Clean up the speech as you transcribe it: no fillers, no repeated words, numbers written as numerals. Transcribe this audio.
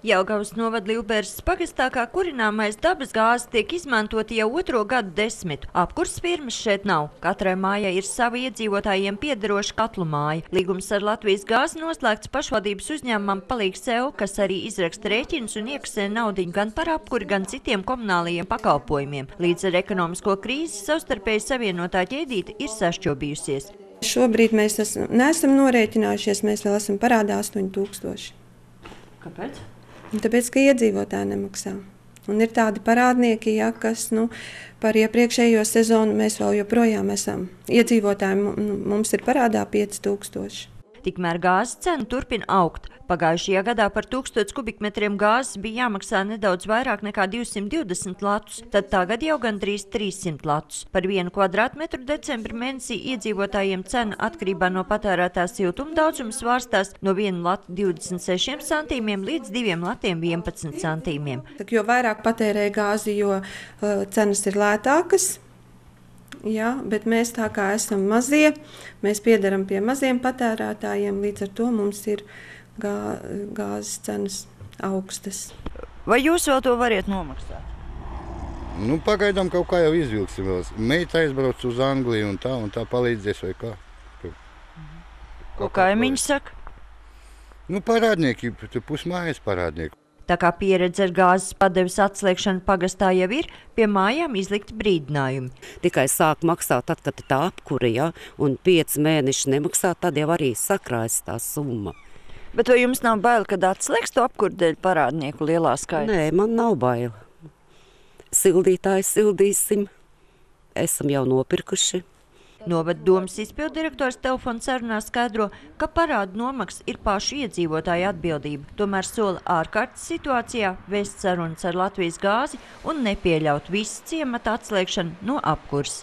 Jelgavas novada Lielberzes pagastā kā kurināmais dabas gāze tiek izmantota jau otro gadu desmitu. Apkurses firmas šeit nav. Katrai mājai ir sava iedzīvotājiem piederoša katlu māja. Līgums ar Latvijas gāzi noslēgts pašvaldības uzņēmumam Palīgs Sev, kas arī izraksta rēķinus un iekasē naudiņu gan par apkuri, gan citiem komunālajiem pakalpojumiem. Līdz ar ekonomisko krīzi savstarpēji savienotā ķēdīte ir sašķobījusies. Šobrīd mēs neesam norēķinājušies, mēs vēl esam parādā 8000. Kāpēc? Tāpēc, ka iedzīvotāji nemaksā. Un ir tādi parādnieki, kas par iepriekšējo sezonu mēs vēl joprojām esam. Iedzīvotāji mums ir parādā 5000. Tikmēr gāzes cena turpina augt. Pagājušajā gadā par 1000 kubikmetriem gāzes bija jāmaksā nedaudz vairāk nekā 220 latus, tad tagad jau gandrīz 300 latus. Par 1 kvadrātmetru decembra mēnesī iedzīvotājiem cena atkarībā no patērētā siltuma daudzuma svārstās no 1 lata 26 centīmiem līdz 2 latiem 11 centīmiem. Jo vairāk patērē gāzi, jo cenas ir lētākas. Jā, bet mēs tā kā esam mazie, mēs piedaram pie maziem patērētājiem, līdz ar to mums ir gāzes cenas augstas. Vai jūs vēl to variet nomaksāt? Pagaidām kaut kā jau izvilksim vēl. Meita aizbrauc uz Angliju un tā palīdzēs vai kā. Ko kaimiņš saka? Parādnieki, pusmājas parādnieki. Tā kā pieredze ar gāzes padeves atslēgšanu pagastā jau ir, pie mājām izlikti brīdinājumi. Tikai sāk maksāt tad, kad ir tā apkure, un 5 mēneši nemaksā, tad jau arī sakrājas tā summa. Bet vai jums nav bail, kad atslēgs to apkuru dēļ parādnieku lielā skaitā? Nē, man nav bail. Sildītāji sildīsim. Esam jau nopirkuši. Novada domas izpilddirektors telefona sarunā skaidro, ka parādu nomaksa ir pašu iedzīvotāju atbildība. Tomēr sola ārkārtas situācijā vēst sarunas ar Latvijas gāzi un nepieļaut visu ciemata atslēgšanu no apkures.